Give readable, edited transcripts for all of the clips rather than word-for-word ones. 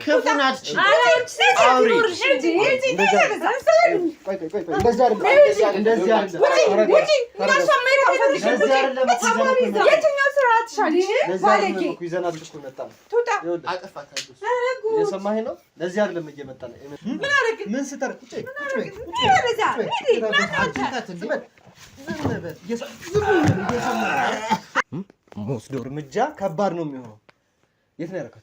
ክፉናት موسدو رمجة كبار نوميهم يثني ركض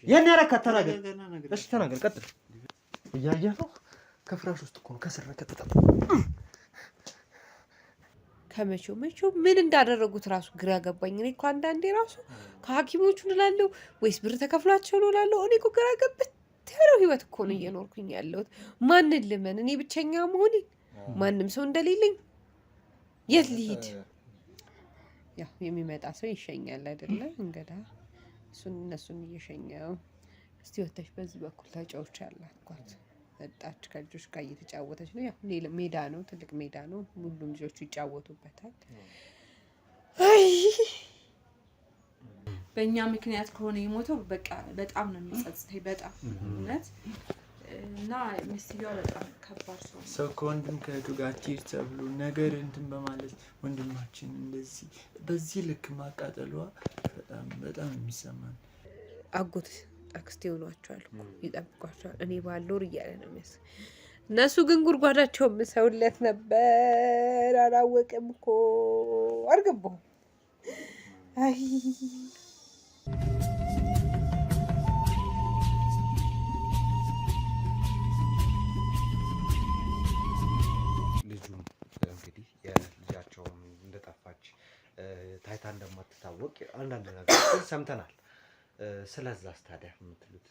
يعني ركض تراجع بس تراجع كتر يا كفراش وستكون كسر ركض ከመቼው ምን እንዳደረጉት ራሱ ግራ ገባኝ። እኔ እኮ አንዳንዴ ራሱ ከሐኪሞቹ እንላለሁ ወይስ ብር ተከፍሏቸው ነው እላለሁ። እኔ እኮ ግራ ገብት ያለው ህይወት እኮ ነው እየኖርኩኝ ያለሁት። ማንን ልመን? እኔ ብቸኛ መሆኔ ማንም ሰው እንደሌለኝ የት ልሂድ? ያው የሚመጣ ሰው ይሸኛል አይደለ? እንገዳ እነሱን እየሸኘው እስቲ ወተሽ በዚህ በኩል ተጫውቻ አላልኳት። ወጣች ከልጆች ጋር እየተጫወተች ነው። ያው ሜዳ ነው፣ ትልቅ ሜዳ ነው። ሁሉም ልጆቹ ይጫወቱበታል። አይ በእኛ ምክንያት ከሆነ የሞተው በቃ በጣም ነው የሚጸጽተኝ፣ በጣም እውነት። እና ሚስቲያው በጣም ከባድ ሰው ከወንድም ከእህቱ ጋር አትሂድ ተብሎ ነገር እንትን በማለት ወንድማችን እንደዚህ በዚህ ልክ ማቃጠሏ በጣም የሚሰማን። አጎት አክስቴ ሆኗቸዋል እኮ ይጠብቋቸዋል። እኔ ባልኖር እያለ ነው የሚያስ እነሱ ግን ጉድጓዳቸው ምሰውለት ነበር። አላወቅም እኮ አልገባሁም። አይ ታይታ እንደማትታወቅ አንዳንድ ነገር ሰምተናል። ስለዛስ ታዲያ የምትሉት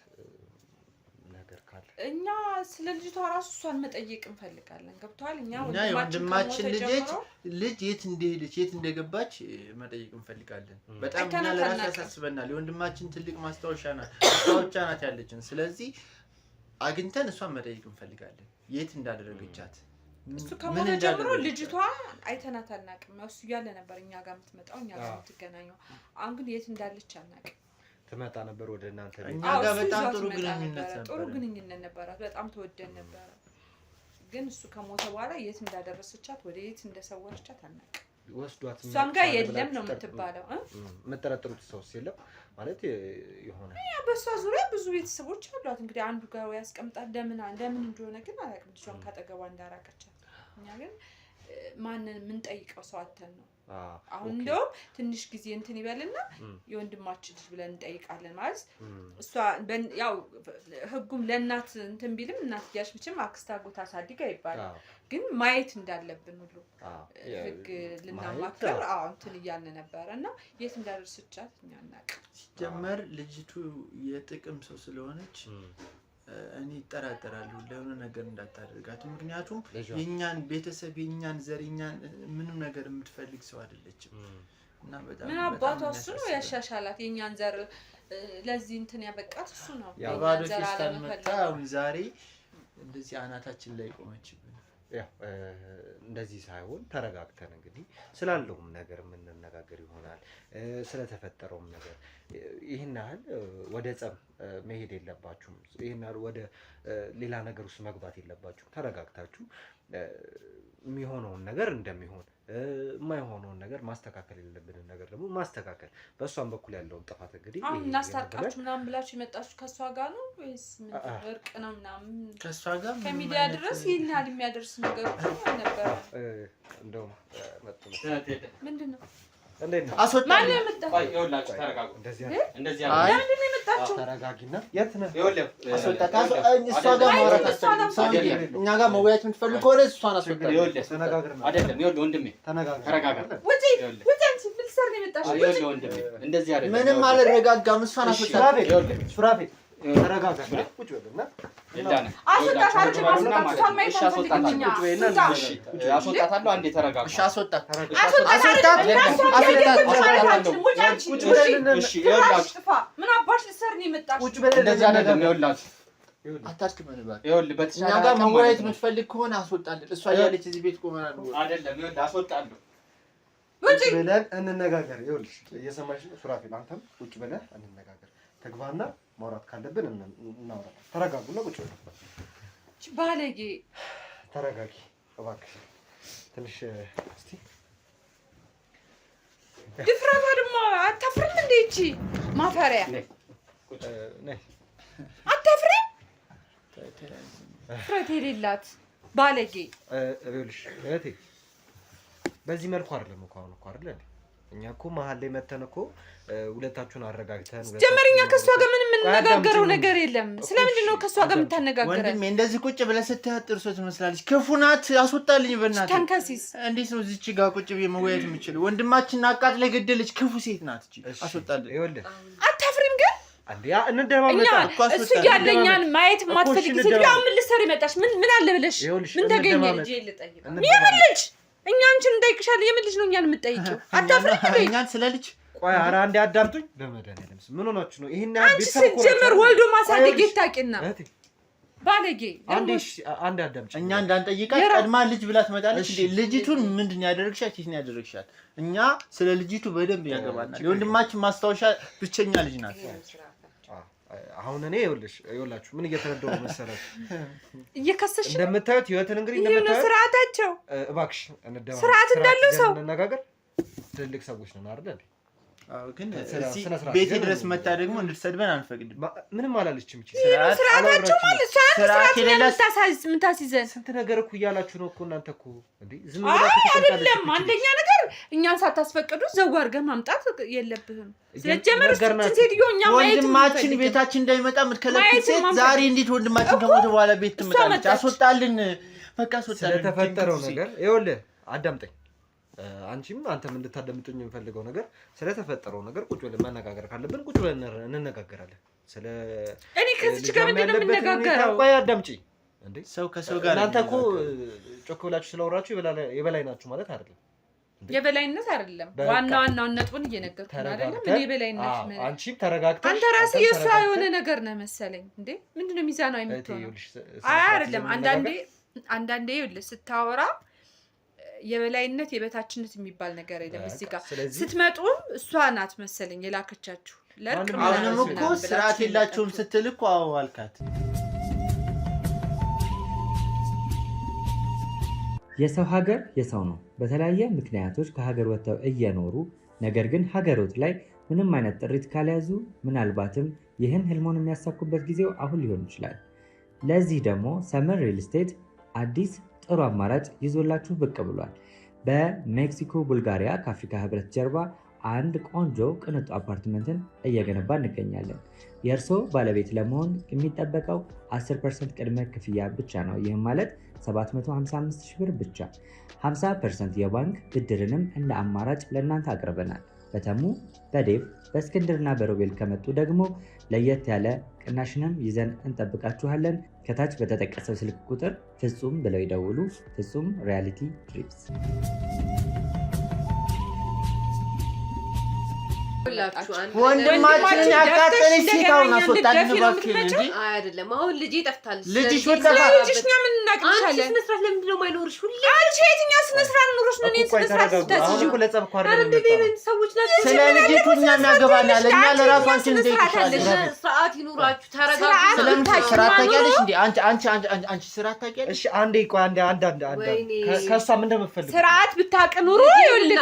ነገር ካለ? እኛ ስለ ልጅቷ ራሱ እሷን መጠየቅ እንፈልጋለን። ገብቷል? እኛ ወንድማችን ልጅ የት እንደሄደች የት እንደገባች መጠየቅ እንፈልጋለን። በጣም እኛ ለራስ ያሳስበናል። የወንድማችን ትልቅ ማስታወሻ ናት ያለችን። ስለዚህ አግኝተን እሷን መጠየቅ እንፈልጋለን የት እንዳደረገቻት። እሱ ከሞተ ጀምሮ ልጅቷ አይተናት አናውቅም። እሱ እያለ ነበር እኛ ጋር የምትመጣው፣ እኛ ጋር የምትገናኘው። አሁን ግን የት እንዳለች አናውቅም። ትመጣ ነበር ወደ እናንተ ቤት። እኛ ጋር በጣም ጥሩ ግንኙነት ነበራት። በጣም ተወደን ነበር። ግን እሱ ከሞተ በኋላ የት እንዳደረሰቻት ወደ የት እንደሰወረቻት አናውቅም። ወስዷት እሷም ጋር የለም ነው የምትባለው። የምትጠረጥሩት ሰውስ የለም ማለት የሆነ? ያ በሷ ዙሪያ ብዙ ቤተሰቦች አሏት። እንግዲህ አንዱ ጋር ያስቀምጣት ለምን እንደሆነ ግን አላውቅም። ልጇን ካጠገቧ እንዳራቀቻት። እኛ ግን ማንን ምን ጠይቀው ሰው አተን ነው። አሁን እንደውም ትንሽ ጊዜ እንትን ይበልና የወንድማችን ልጅ ብለን እንጠይቃለን ማለት እሷ ያው ህጉም ለእናት እንትን ቢልም እናት ያሽ ብቻም አክስታጎት አሳድጋ ይባላል። ግን ማየት እንዳለብን ሁሉ ህግ ልናማክር እንትን እያልን ነበርና የት እንዳደረሰቻት እኛ እናውቅ። ሲጀመር ልጅቱ የጥቅም ሰው ስለሆነች እኔ እጠራጠራለሁ ለሆነ ነገር እንዳታደርጋት። ምክንያቱም የኛን ቤተሰብ የኛን ዘር የኛን ምንም ነገር የምትፈልግ ሰው አይደለችም። እና በጣም ምን አባቷ እሱ ነው ያሻሻላት የኛን ዘር ለዚህ እንትን ያበቃት እሱ ነው። የባዶ ፊስታል መጣ አሁን ዛሬ እንደዚህ አናታችን ላይ ቆመችብን። ያው እንደዚህ ሳይሆን ተረጋግተን እንግዲህ ስላለውም ነገር የምንነጋገር ይሆናል። ስለተፈጠረውም ነገር ይሄን ያህል ወደ ጸብ መሄድ የለባችሁም። ይሄን ያህል ወደ ሌላ ነገር ውስጥ መግባት የለባችሁም። ተረጋግታችሁ የሚሆነውን ነገር እንደሚሆን የማይሆነውን ነገር ማስተካከል የሌለብንን ነገር ደግሞ ማስተካከል። በእሷም በኩል ያለውን ጥፋት እንግዲህ አሁን እናስታርቃችሁ ምናምን ብላችሁ የመጣችሁ ከእሷ ጋር ነው ወይስ እርቅ ነው ምናምን? ከእሷ ጋር ከሚዲያ ድረስ ይህን ያህል የሚያደርስ ነገር ነበር። እንደውም መጡ ምንድን ነው እንዴት ነው ማን የመጣው? ቆይ ይኸውላችሁ ተረጋጉ። እንደዚህ ለምንድን ነው የመጣችው? ተረጋጊና የት ነህ? ይኸውልህ እሷ ጋር ማውራት አትፈልግም። እኛ ጋር መወያየት የምትፈልግ ከሆነ እሷን አስወጣ። ይኸውልህ ተነጋግረን አይደለም። ይኸውልህ ወንድሜ ተረጋጋ። ውጪ አንቺ ምን ልትሰሪ ነው የመጣሽው? ይኸውልህ ወንድሜ እንደዚህ አይደለም። ምንም አልረጋጋም። እሷን አስወጣ። ሱራፌ ተረጋጋ። ቁጭ በልና አስወጣታለሁ። አንዴ ተረጋጋ። እሺ አስወጣት። ምን አባሽ ልትሰሪ ነው የመጣሽው? እንደዚህ አይደለም። ይኸውላችሁ አታስከመን ባል ይኸውልህ በተሻለ እኛ ጋር መወያየት የምትፈልግ ከሆነ አስወጣልን። እሷ ያለች እዚህ ቤት ቆመና ነው አይደለም። ይኸውልህ አስወጣለሁ። ቁጭ ብለን እንነጋገር። ይኸውልሽ እየሰማሽ ነው ሱራፌል፣ አንተም ቁጭ ብለን እንነጋገር። ተግባና ማውራት ካለብን እናወራለን። ተረጋጉና ቁጭ በሉ። ባለጌ ተረጋጊ እባክሽ ትንሽ እስቲ። ድፍረቷ ደግሞ አታፍርም እንዴ? እቺ ማፈሪያ ነይ አታፍርም? ፍረት የሌላት ባለጌ። ይኸውልሽ እህቴ በዚህ መልኩ አይደለም እኮ አሁን እኮ አይደል እኛ እኮ መሀል ላይ መተን እኮ ሁለታችሁን አረጋግተን ጀመርኛ ከሷ ጋር ምንም የምንነጋገረው ነገር የለም። ስለምንድን ነው ከሷ ጋር የምታነጋግረን? ወንድሜ እንደዚህ ቁጭ ብለህ ስትያት ጥርሶ ትመስላለች። ክፉ ናት። አስወጣልኝ በእናትህ። ተንከሲስ እንዴት ነው እዚች ጋር ቁጭ ብዬ መወያየት የምችለው? ወንድማችንን አቃጥላ የገደለች ክፉ ሴት ናት እቺ። አስወጣልኝ። ይኸውልህ አታፍሪም ግን? አንዴ እንደማመጣ እኮ እሱ ያለኛን ማየት ማትፈልጊ ስትል ምን ልትሰሪ መጣሽ? ምን አለ ብለሽ ምን ተገኘ? የምን ልጅ እኛ አንቺን እንጠይቅሻለን። የምን ልጅ ነው እኛን የምትጠይቂው? አታፍሪም እንዴ? እኛን ስለ ልጅ ቆይ ኧረ አንዴ አዳምጡኝ። በመድኃኒዓለም ምን ሆናችሁ ነው? ይሄን አንቺ ስትጀምር ወልዶ ማሳደግ ይታቂና ባለጌ። አንዴ አዳምጪ። እኛ እንዳንጠይቃት ቀድማ ልጅ ብላ ትመጣለች እንዴ? ልጅቱን ምንድን ያደረግሻት? የት ነው ያደረግሻት? እኛ ስለ ልጅቱ በደንብ ያገባናል። የወንድማችን ማስታወሻ ብቸኛ ልጅ ናት። አሁን እኔ ይኸውላችሁ ምን እየተረዳሁ ነው መሰላችሁ? እየከሰሽ እንደምታዩት ህይወትን እንግዲህ እንደምታዩት ስርዓታቸው እባክሽ እንደማ ስርዓት እንዳለው ሰው እንነጋገር። ትልቅ ሰዎች ነን አይደል? አዎ ግን እዚህ ቤቴ ድረስ መጣ ደግሞ እንድትሰድበን አንፈቅድም። ምንም አላለችም እቺ ስርዓታቸው ማለት ስርዓት የምታስይዘን ስንት ነገር እኮ እያላችሁ ነው እኮ እናንተ እኮ እንዴ ዝም ብላችሁ አይደለም። አንደኛ ነገር እኛን ሳታስፈቅዱ ዘው አድርገን ማምጣት የለብህም። ስለጀመረ ሴትዮ እኛ ማየት ወንድማችን ቤታችን እንዳይመጣ የምትከለክል ሴት ዛሬ እንዴት ወንድማችን ከሞተ በኋላ ቤት ትመጣለች? አስወጣልን፣ በቃ አስወጣልን። ስለተፈጠረው ነገር ይኸውልህ አዳምጠኝ። አንቺም አንተም እንድታደምጡኝ የምፈልገው ነገር ስለተፈጠረው ነገር ቁጭ ብለን መነጋገር ካለብን ቁጭ ብለን እንነጋገራለን። ስለ እኔ ከዚች ጋር ምንድን ነው የምንነጋገረው? ቆይ አዳምጪ። እንዴ ሰው ከሰው ጋር እናንተ እኮ ጮክ ብላችሁ ስለወራችሁ የበላይ ናችሁ ማለት አይደለም። የበላይነት አይደለም። ዋናውን ነጥቡን እየነገርኩህ አይደለም። እኔ የበላይነት ምን? አንቺም ተረጋግተሽ አንተ ራስህ የእሷ የሆነ ነገር ነህ መሰለኝ። እንዴ ምንድን ነው ሚዛናዊ የምትሆነው? አይደለም አንዳንዴ ይኸውልህ ስታወራ የበላይነት የበታችነት የሚባል ነገር የለም። እዚህ ጋር ስትመጡም እሷ ናት መሰለኝ የላከቻችሁ ለርቅ። አሁንም እኮ ስርዓት የላቸውም ስትል እኮ አልካት። የሰው ሀገር የሰው ነው። በተለያየ ምክንያቶች ከሀገር ወጥተው እየኖሩ ነገር ግን ሀገሮት ላይ ምንም አይነት ጥሪት ካልያዙ ምናልባትም ይህን ህልሞን የሚያሳኩበት ጊዜው አሁን ሊሆን ይችላል። ለዚህ ደግሞ ሰመር ሪል ስቴት አዲስ ጥሩ አማራጭ ይዞላችሁ ብቅ ብሏል። በሜክሲኮ ቡልጋሪያ ከአፍሪካ ህብረት ጀርባ አንድ ቆንጆ ቅንጡ አፓርትመንትን እየገነባ እንገኛለን። የእርስዎ ባለቤት ለመሆን የሚጠበቀው 10% ቅድመ ክፍያ ብቻ ነው። ይህም ማለት 755,000 ብር ብቻ። 50% የባንክ ብድርንም እንደ አማራጭ ለእናንተ አቅርበናል። በተሙ በዴቭ በእስክንድርና በሮቤል ከመጡ ደግሞ ለየት ያለ ቅናሽንም ይዘን እንጠብቃችኋለን። ከታች በተጠቀሰው ስልክ ቁጥር ፍጹም ብለው ይደውሉ። ፍጹም ሪያሊቲ ድሪምስ። ወንድማችንን ያቃጠለች ሴት አሁን አስወጣልን እባክህ። እንዴ አይደለም አሁን ልጄ ጠፍታለች። ልጅሽ ወጣ። ልጅሽ እኛ ምን እናቅልሻለን? አንቺ ስነ ስርዓት ለምንድን ነው የማይኖርሽ? ሁሌ አንቺ የትኛው ስነ ስርዓት ኑሮሽ ነው? እኔ ስነ ስርዓት አሁን እኮ ለጸብ እኮ አይደለም አይደለም ሰዎች ናቸው። ስለ ልጅቱ እኛ እናገባናል። እኛ ለራሱ አንቺን እንጠይቅሻለን። ስርዓት ይኑራችሁ፣ ተረጋጉ። ስለምን ስርዓት ታውቂያለሽ እንዴ? አንቺ ስርዓት ታውቂያለሽ? እሺ አንዴ ቆይ አንዴ ከሷ ምን እንደምትፈልግ ስርዓት ብታውቅ ኑሮ ይኸውልህ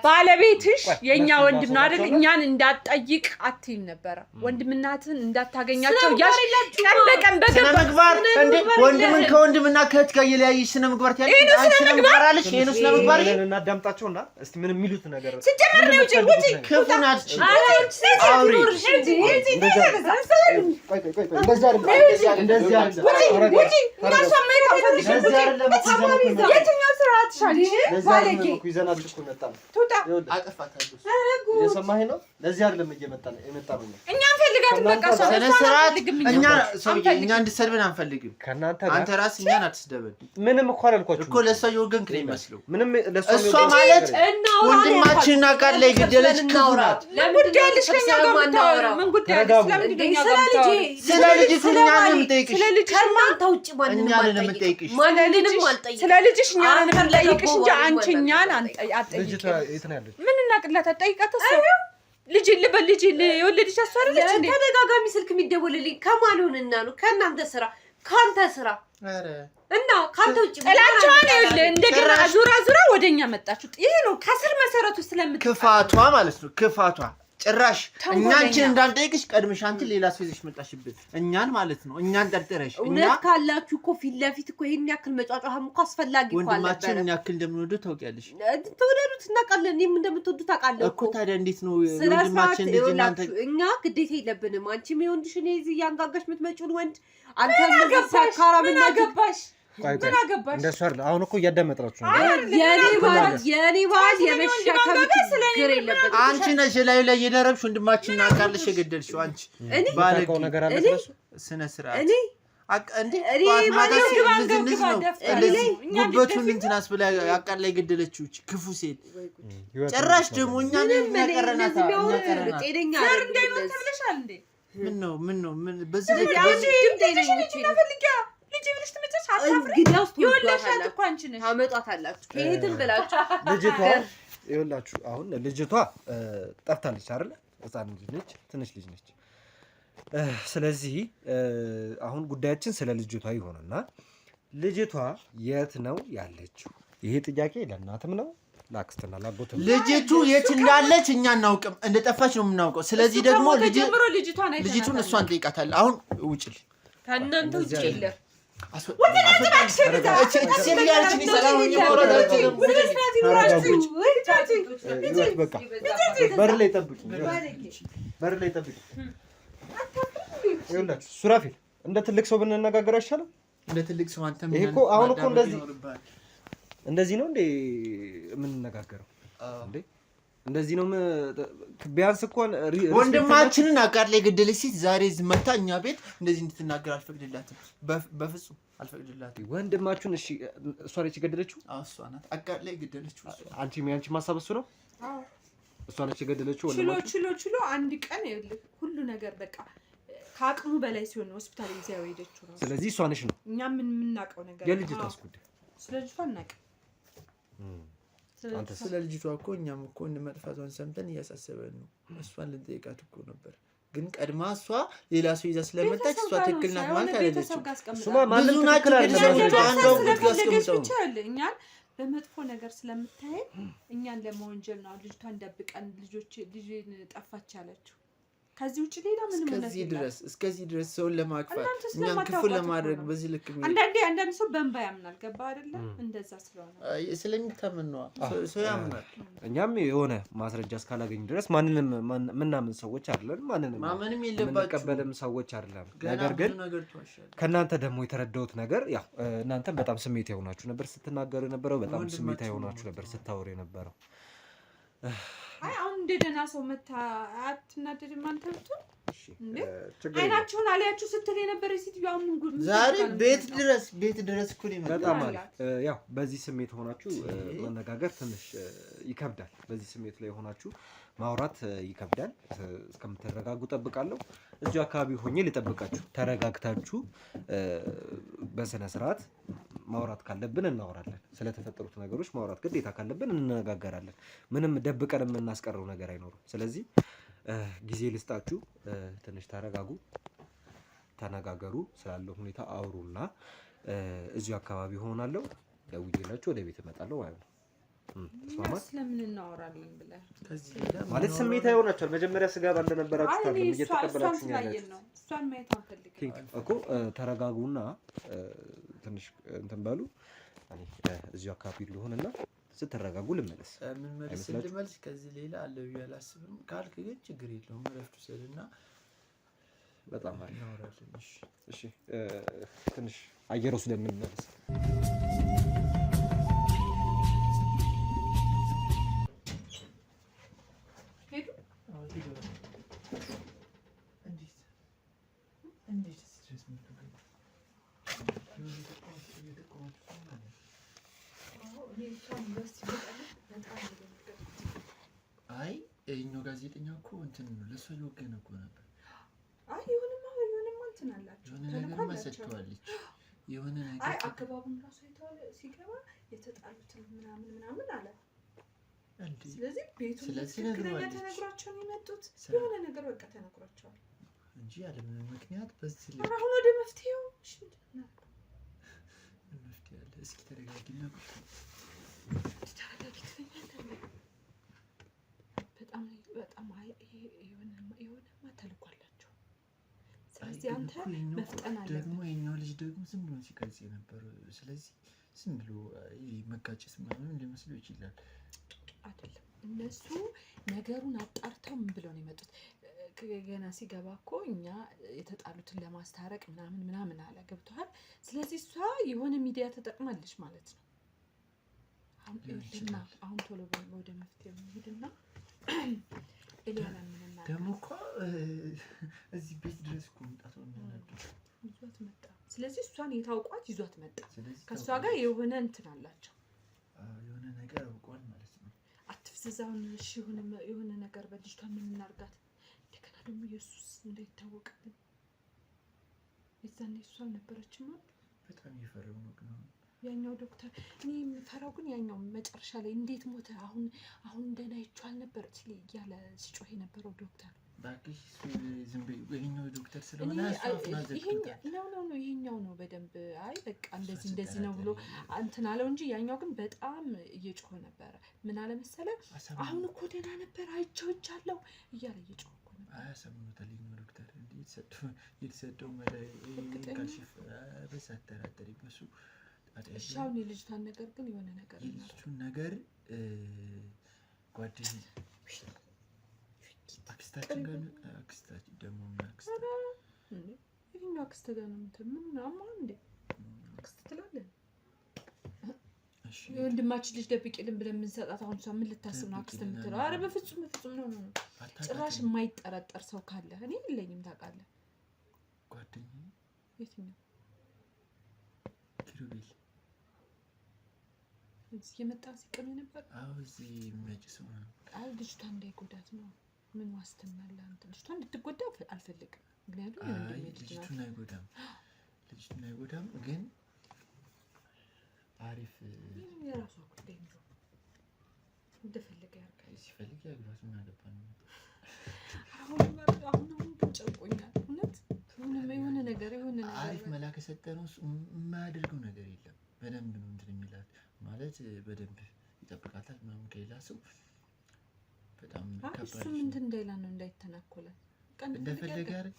ባለቤትሽ የኛ ወንድም ነው አይደል? እኛን እንዳትጠይቅ አትይም ነበረ። ወንድምናትን እንዳታገኛቸው ያሽ ቀን በቀን ስነ ምግባር እንዴ ወንድምን ከወንድምና ከእህት ጋር የለያየሽ ስነ ምግባር ታያለሽ? አንቺ ስነ ምግባር አለሽ? ይሄ ነው ስነ ምግባር? እናዳምጣቸውና እስቲ ምን የሚሉት ነገር ሲጀመር ነው ውጪ ክፉ ናት። የሰማኸኝ ነው። ለዚህ አይደለም እየመጣ ነው። እኛ እንፈልጋለን። በቃ ሰው ስነ ስርዓት እኛ እንድትሰድበን አንፈልግም። አንተ ራስህ እኛን አትስደበን። ምንም እኮ አላልኳችሁም እኮ ለእሷ የወገንክ ነው የሚመስለው። ምንም እሷ ማለት ወንድማችንን አቃጥላ የገደለች ክፉ ናት። ምን ጉዳይ አለሽ ከእኛ ጋር የምታወራው? ምን ጉዳይ አለሽ? ስለምንድን ነው እኛ ጋር የምታወራው? ስለ ልጅቱ እኛን ነው የምንጠይቅሽ። ከእናንተ ውጭ ማንንም የምንጠይቅሽ። ስለ ልጅሽ እኛን የምንጠይቅሽ እንጂ አንቺ እኛን አትጠይቂም። የት ነው ያለችው? ምን እናቅላት? አትጠይቃት። እሷ ልጅ ልበል ልጅ የወለደች እሷ አይደለች እንዴ? ተደጋጋሚ ስልክ የሚደወልልኝ ከማን ሆነና ነው? ከእናንተ ስራ ካንተ ስራ ኧረ እና ካንተ ውጭ ጥላቻዋን ይኸውልህ እንደገና ዙራ ወደኛ መጣችሁ። ይሄ ነው ከስር መሰረቱ ክፋቷ ማለት ነው ክፋቷ። ጭራሽ እኛንችን እንዳልጠይቅሽ ቀድመሽ አንቺ ሌላ ሰው ይዘሽ መጣሽብን እኛን ማለት ነው። እኛን ጠርጥረሽ እውነት ካላችሁ እኮ ፊት ለፊት እኮ ይሄን ያክል መጫጫሃም እኮ አስፈላጊ እኮ አለ። ወንድማችን ያክል እንደምንወደው ታውቂያለሽ። ተወደዱት እናውቃለን። እኔም እንደምትወዱት አውቃለሁ እኮ። ታዲያ እንዴት ነው ወንድማችን ልጅ እናንተ እኛ ግዴታ የለብንም። አንቺም የወንድሽን እዚህ ያንጋጋሽ የምትመጪውን ወንድ አንተ ምን ሰካራ ምን አገባሽ? ምን አገባሽ? እንደሱ አይደል። አሁን እኮ እያዳመጥራችሁ ነው። የኔ ባል የመሸከም ችግር የለበትም። አንቺ ነሽ ላይ የደረብሽ ወንድማችንን አቃልሽ የገደልሽው አንቺ። ባለቀው ነገር አለ ስለሱ ስነ ስርዓት እንዴ ጉበቱን እንትናስ ብላ አቃል ላይ ገደለችው ክፉ ሴት። ጭራሽ ደግሞ እኛን የሚያቀረናታ ጤነኛ አይደለም ተብለሻል እንዴ? ምን ነው በዚህ ልጅ ብለሽ ትመጪሽ አታፍሪ። ይወለሻት እኮ አንቺ ነሽ ታመጣታላችሁ ከየትም ብላችሁ። ልጅቷ ይኸውላችሁ አሁን ልጅቷ ጠፍታለች አይደል? ህፃን ልጅ ነች፣ ትንሽ ልጅ ነች። ስለዚህ አሁን ጉዳያችን ስለ ልጅቷ ይሆንና ልጅቷ የት ነው ያለችው? ይሄ ጥያቄ ለእናትም ነው ለአክስትና ለአጎትም። ልጅቱ የት እንዳለች እኛ እናውቅም፣ እንደጠፋች ነው የምናውቀው። ስለዚህ ደግሞ ልጅቱን እሷን ጠይቃታለሁ። አሁን ውጭል ከእናንተ ውጭ የለ በር ላይ ጠብቂ። ይኸውላችሁ ሱራፌል እንደ ትልቅ ሰው ብንነጋገር አይሻልም? እንደ ትልቅ ሰው አንተ ይሄ እኮ አሁን እኮ እንደዚህ ነው እንዴ የምንነጋገረው? እንዴ እንደዚህ ነው ቢያንስ እኮ ወንድማችንን አቃር ላይ ገደለች ሴት ዛሬ ዝመታ እኛ ቤት እንደዚህ እንድትናገር አልፈቅድላትም። በፍጹም አልፈቅድላትም። ወንድማችሁን እሺ እሷ ነች የገደለችው? አዎ እሷ ናት አቃር ላይ ገደለችው። አንቺ ማሳብ እሱ ነው? አዎ እሷ ነች የገደለችው። ችሎ አንድ ቀን ይኸውልህ ሁሉ ነገር በቃ ከአቅሙ በላይ ሲሆን ነው ሆስፒታል ይዘው ሄደችው ነው። ስለዚህ እሷ ነሽ ነው እኛ ምን የምናውቀው ነገር የልጅቷስ ጉዳይ ስለ ልጅቷ እናውቅ። ስለ ልጅቷ እኮ እኛም እኮ መጥፋቷን ሰምተን እያሳሰበን ነው። እሷን ልንጠይቃት እኮ ነበር፣ ግን ቀድማ እሷ ሌላ ሰው ይዛ ስለመጣች እሷ ትክክል ናት ማለት አይደለችም። እሱማ ማንም ትክክል አይደለም። እኛን በመጥፎ ነገር ስለምታይ እኛን ለመወንጀል ነው ልጅቷን ደብቀን ልጅን ጠፋች ያለችው። ከዚህ ውጪ ሌላ ምንም ነገር እስከዚህ ድረስ ሰውን ለማክፋት እኛን ክፉ ለማድረግ በዚህ ልክ አንዳንድ ሰው በእንባ ያምናል። ገባ አይደለ? እንደዛ ስለሆነ ስለሚታመን ነው ሰው ያምናል። እኛም የሆነ ማስረጃ እስካላገኝ ድረስ ማንንም ምናምን ሰዎች አይደለም፣ ማንንም ማመንም የለባችሁም ሰዎች አይደለም። ነገር ግን ከእናንተ ደግሞ የተረዳሁት ነገር ያው እናንተም በጣም ስሜታዊ ሆናችሁ ነበር ስትናገሩ የነበረው፣ በጣም ስሜታዊ ሆናችሁ ነበር ስታወሩ የነበረው። አሁን እንደ ደህና ሰው መታ አትናደድም አንተ ብትሆን እንዴ? አይናችሁን አለያችሁ ስትል የነበረ ሴትዮዋ ምን ጉድ ዛሬ ቤት ድረስ እኮ ነው። በጣም ማለት ያው በዚህ ስሜት ሆናችሁ መነጋገር ትንሽ ይከብዳል። በዚህ ስሜት ላይ ሆናችሁ ማውራት ይከብዳል። እስከምትረጋጉ ጠብቃለሁ። እዚሁ አካባቢ ሆኜ ልጠብቃችሁ። ተረጋግታችሁ በስነ ስርዓት ማውራት ካለብን እናወራለን። ስለተፈጠሩት ነገሮች ማውራት ግዴታ ካለብን እንነጋገራለን። ምንም ደብቀን የምናስቀረው ነገር አይኖርም። ስለዚህ ጊዜ ልስጣችሁ። ትንሽ ተረጋጉ፣ ተነጋገሩ፣ ስላለው ሁኔታ አውሩና እዚሁ አካባቢ ሆናለሁ። ደውዬላችሁ ወደ ቤት እመጣለሁ ማለት ነው። ስለምን እናወራለን ብለህ ማለት ስሜታዊ ሆናችኋል። መጀመሪያ ስጋባ እንደነበራችሁ ታዲያ እየተቀበላችሁ ነው። እሷን ማየት አንፈልግም እኮ። ተረጋጉና ትንሽ እንትን በሉ። እኔ እዚሁ አካባቢ ልሆንና ስትረጋጉ ልመለስ። ምን መልስ ከዚህ ሌላ አለ ብዬ አላስብም። ካልክ ግን ችግር የለውም። እረፍቱ ስልና በጣም አሪፍ እናወራለን። እሺ ትንሽ አየሩ ስለምንመለስ አይ ይኸኛው ጋዜጠኛ እኮ እንትን ነው ለእሷ እየወገነ እኮ ነበር። አይ የሆነማ እንትን አላቸው የሆነ ነገር ሰጥተዋለች። የሆነ ነገር አይ አገባቡን ራሱ ሲገባ የተጣሉትን ምናምን አለ። ስለዚህ ቤቱ ትክክለኛ ተነግሯቸው ነው የመጡት። የሆነ ነገር በቃ ተነግሯቸዋል እንጂ ያለምንም ምክንያት በዚህ ልክ አሁን ወደ መፍትሄው መፍትሄ አለ። እስኪ ተረጋጊና ተረጋጊ ትለኛለህ። በጣም የሆነማ ተልኳላቸው። ስለዚህ አንተ መፍጠን አለብህ። ደግሞ የኛው ልጅ ደግሞ ዝም ብሎ ሲቀርጽ የነበረው ስለዚህ ዝም ብሎ መጋጨት ምናምን ሊመስለው ይችላል። አይደለም እነሱ ነገሩን አጣርተው ምን ብለው ነው የመጡት? ገና ሲገባ እኮ እኛ የተጣሉትን ለማስታረቅ ምናምን አለ። ገብቶሃል? ስለዚህ እሷ የሆነ ሚዲያ ተጠቅማለች ማለት ነው። አሁን ቶሎ ወደ መፍትሄው እንሂድና ኤሊያና ምንና ደግሞ እኮ እዚህ ቤት ድረስ እኮ መጣት ነው ይዟት መጣ። ስለዚህ እሷን የታውቋት ይዟት መጣ። ከእሷ ጋር የሆነ እንትን አላቸው። የሆነ ነገር አውቋል ማለት ነው። አትፍዝዛውን። እሺ የሆነ ነገር በልጅቷ ምን እናርጋት? እንደገና ደግሞ ኢየሱስ እንዳይታወቅብን። የዛኔ እሷ አልነበረችም። በጣም እየፈራሁ ነው ግን ያኛው ዶክተር እኔ የምፈራው ግን ያኛው መጨረሻ ላይ እንዴት ሞተ? አሁን ደህና ይቻል ነበር እያለ ሲጮህ የነበረው ዶክተር ባክሽ ዝም በይ። ይሄኛው ዶክተር ስለሆነ ይሄኛው ነው በደንብ አይ በቃ እንደዚህ ነው ብሎ እንትን አለው እንጂ ያኛው ግን በጣም እየጮኸ ነበረ። ምን አለ መሰለህ? አሁን እኮ ደህና ነበር አይቼዋለሁ እያለ እየጮኸ እኮ ነበር። አያሰምኑታል ይሄኛው ዶክተር እንዴ የተሰጠው ካልሽፍ በሳተራተሪ በሱ እሺ። አሁን የልጅቷን ነገር ግን የሆነ ነገር የልጅቱን ነገር ጓደኛ አክስታችን ጋር አክስታችን ደግሞ ይሄኛው አክስት ጋር ነው ምን አማ እንዴ አክስት ትላለህ? እሺ የወንድማችን ልጅ ደብቂልን ብለን የምንሰጣት አሁን እሷ ምን ልታስብ ነው አክስት የምትለው? ኧረ በፍጹም ነው። ጭራሽ የማይጠረጠር ሰው ካለ እኔ የለኝም ታውቃለህ። ጓደኛዬ የትኛው ኪሩቤል እዚህ የመጣ ሲቀም ነበር። አዎ እዚህ የሚያጭሰው ነው። አይ ልጅቷ እንዳይጎዳት ነው። ምን ዋስትና አለ? አንተ ልጅቷ እንድትጎዳ አልፈልግም። ምክንያቱም ልጅቱን አይጎዳም ግን አሪፍ የራሷ ጉዳይ ነው። እንደፈለገ ያርጋል። ሲፈልግ ያግባት ምን አገባን? አሁን ጨንቆኛል እውነት። የሆነ ነገር አሪፍ መላ ከሰጠነው የማያደርገው ነገር የለም። በደንብ ነው እንትን የሚላት ማለት በደንብ ይጠብቃታል ምናምን ከሌላ ሰው በጣም ከባድ ነው። እሱም እንትን እንዳይላ ነው እንዳይተናኮላል እንደፈለገ አይደል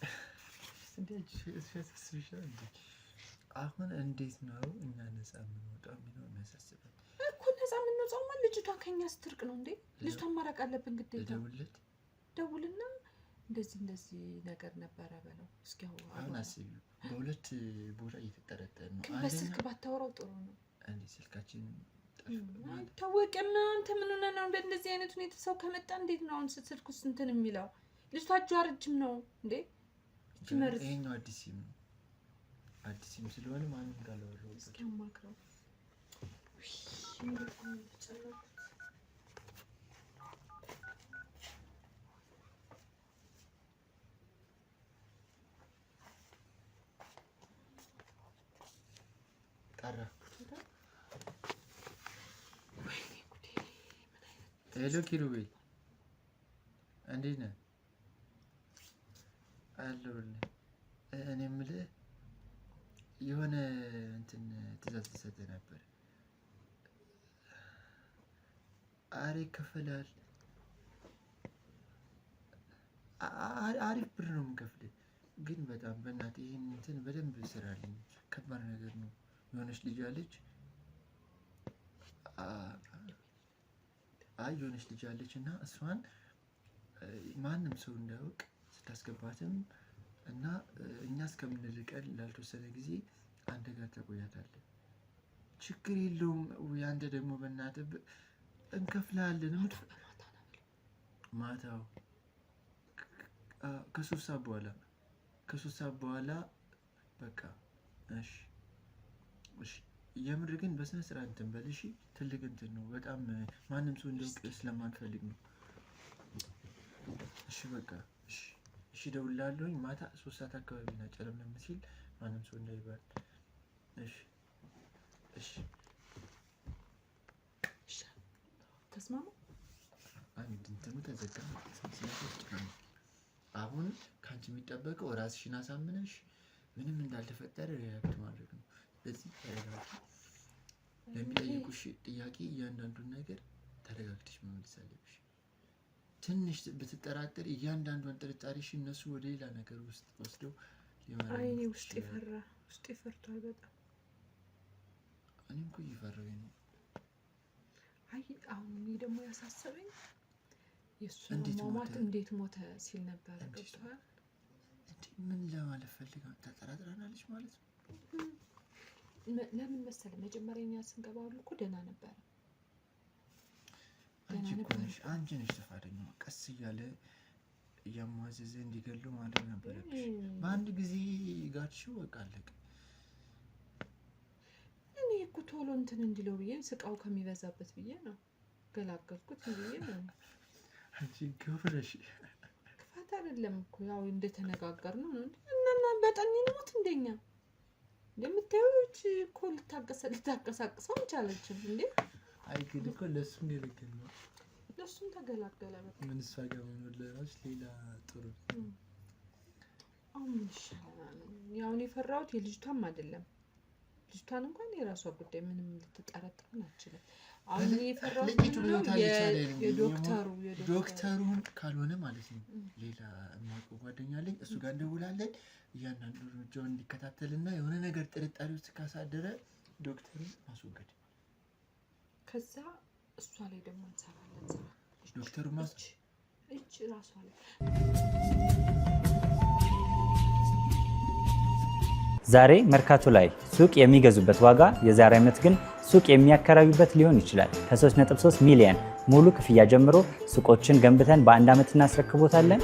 አሁን እንዴት ነው እኛ ነፃ የምንወጣው የሚለው የሚያሳስበን እኮ። ነፃ የምንወጣው ማለት ልጅቷ ከኛ ስትርቅ ነው እንዴ? ልጅቷን ማራቅ አለብን ግዴታ። ደውልና እንደዚህ ነገር ነበረ በለው እስኪ። አሁን አስቢው በሁለት ቦታ እየተጠረጠረ ነው። ግን በስልክ ባታወራው ጥሩ ነው። አንዴ ስልካችን አይታወቅም። አንተ ምን ሆነህ ነው በእንደዚህ አይነት ሁኔታ ሰው ከመጣ እንዴት ነው አሁን ስልኩ እንትን የሚለው? ልጅቷ እጇ ረጅም ነው እንዴ? ይሄኛው አዲስ ሲም ስለሆነ ማንም ጋር ለወረው እስኪ አማክረው። ጠራ። ሄሎ ኪሩቤል እንዴት ነህ? አለሁልህ። እኔ የምልህ የሆነ እንትን ትእዛዝ ተሰጥተህ ነበር። አረ ይከፈላል። አሪፍ ብር ነው የምንከፍልህ፣ ግን በጣም በእናትህ ይህን እንትን በደንብ ስራልኝ። ከባድ ነገር ነው። የሆነች ልጅ አለች። የሆነች ልጅ አለች እና እሷን ማንም ሰው እንዳያውቅ ስታስገባትም እና እኛ እስከምንልቀን ላልተወሰነ ጊዜ አንተ ጋር ተቆያታለህ። ችግር የለውም። አንተ ደግሞ በእናትህ እንከፍልሃለን። ማታው ከሶስት ሰዓት በኋላ በቃ እሺ። የምር ግን በስነ ስርዓት እንትን በል እሺ። ትልቅ እንትን ነው በጣም ማንም ሰው እንዲያውቅ ስለማንፈልግ ነው። እሺ በቃ እሺ። እደውልልሃለሁኝ ማታ 3 ሰዓት አካባቢ ነው ጨለምለም ሲል ማንም ሰው እንዳይባል። እሺ ተስማሙ። አንድ እንትኑ ተዘጋ ማለት ነው። ስለዚህ አሁን ከአንቺ የሚጠበቀው ራስሽን አሳምነሽ ምንም እንዳልተፈጠረ ሪያክት ማድረግ ነው። ስለዚህ ተረጋጊ። ለሚጠይቁሽ ጥያቄ እያንዳንዱን ነገር ተረጋግተሽ መመለስ አለብሽ። ትንሽ ብትጠራጠር እያንዳንዷን ጥርጣሬሽ እነሱ ወደ ሌላ ነገር ውስጥ ወስደው አይኔ ውስጥ ፈርቷል በጣም። እኔም እኮ እየፈራሁኝ ነው። አይ አሁን እኔ ደግሞ ያሳሰበኝ የእሱ እንዴት ማማት ሞተ? እንዴት ሞተ ሲል ነበረ። ገብቶሃል? ምን ለማለት ፈልጋ ተጠራጥራናለች ማለት ነው? ለምን መሰለህ መጀመሪያ እኛ ስንገባ ሁሉ እኮ ደህና ነበረ። አንቺ ነሽ ተፋደኛዋ። ቀስ እያለ እያሟዘዘ እንዲገሉ ማድረግ ነበረብሽ። በአንድ ጊዜ ጋድሽው በቃ አለቀ። እኔ እኮ ቶሎ እንትን እንዲለው ብዬ ስቃው ከሚበዛበት ብዬ ነው ገላገልኩት ብዬ ነው። አንቺ ግብረሽ ክፋት አይደለም እኮ ያው እንደተነጋገርነው ነው እና በጣም ይሞት እንደኛ እንደምታዩት እኮ ልታቀሳቅሰው አልቻለችም እንዴ። አይ ግን እኮ ለሱም ገለገል ነው። ለሱም ተገላገለ በቃ። ምን ስፋጋ ነው ለራስ ሌላ ጥሩ አሁን ይሻላል። ያው እኔ የፈራሁት የልጅቷም አይደለም። ልጅቷን እንኳን የራሷ ጉዳይ ምንም ልትጠረጥር አትችልም። አሁን የፈራሁት ዶክተሩን ካልሆነ ማለት ነው ሌላ የማውቀው ጓደኛ አለኝ። እሱ ጋር እንደውላለን እያንዳንዱ እርምጃውን እንዲከታተልና የሆነ ነገር ጥርጣሬ ውስጥ ካሳደረ ዶክተሩን ማስወገድ፣ ከዛ እሷ ላይ ደግሞ እንሰራለን። ዶክተሩ እጅ ራሷ ላይ ዛሬ መርካቶ ላይ ሱቅ የሚገዙበት ዋጋ የዛሬ ዓመት ግን ሱቅ የሚያከራዩበት ሊሆን ይችላል። ከ3.3 ሚሊዮን ሙሉ ክፍያ ጀምሮ ሱቆችን ገንብተን በአንድ ዓመት እናስረክቦታለን።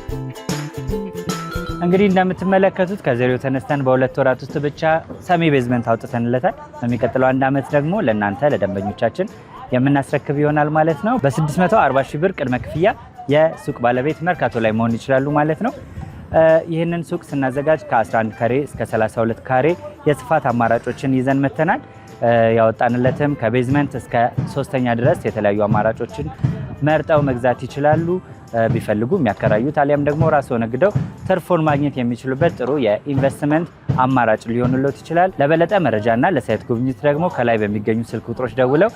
እንግዲህ እንደምትመለከቱት ከዜሮ ተነስተን በ2 ወራት ውስጥ ብቻ ሰሚ ቤዝመንት አውጥተንለታል። በሚቀጥለው አንድ ዓመት ደግሞ ለእናንተ ለደንበኞቻችን የምናስረክብ ይሆናል ማለት ነው። በ640 ሺህ ብር ቅድመ ክፍያ የሱቅ ባለቤት መርካቶ ላይ መሆን ይችላሉ ማለት ነው። ይህንን ሱቅ ስናዘጋጅ ከ11 ካሬ እስከ 32 ካሬ የስፋት አማራጮችን ይዘን መተናል። ያወጣንለትም ከቤዝመንት እስከ 3ኛ ድረስ የተለያዩ አማራጮችን መርጠው መግዛት ይችላሉ። ቢፈልጉ የሚያከራዩት አሊያም ደግሞ ራስዎ ነግደው ትርፉን ማግኘት የሚችሉበት ጥሩ የኢንቨስትመንት አማራጭ ሊሆንልዎት ይችላል። ለበለጠ መረጃና ለሳይት ጉብኝት ደግሞ ከላይ በሚገኙ ስልክ ቁጥሮች ደውለው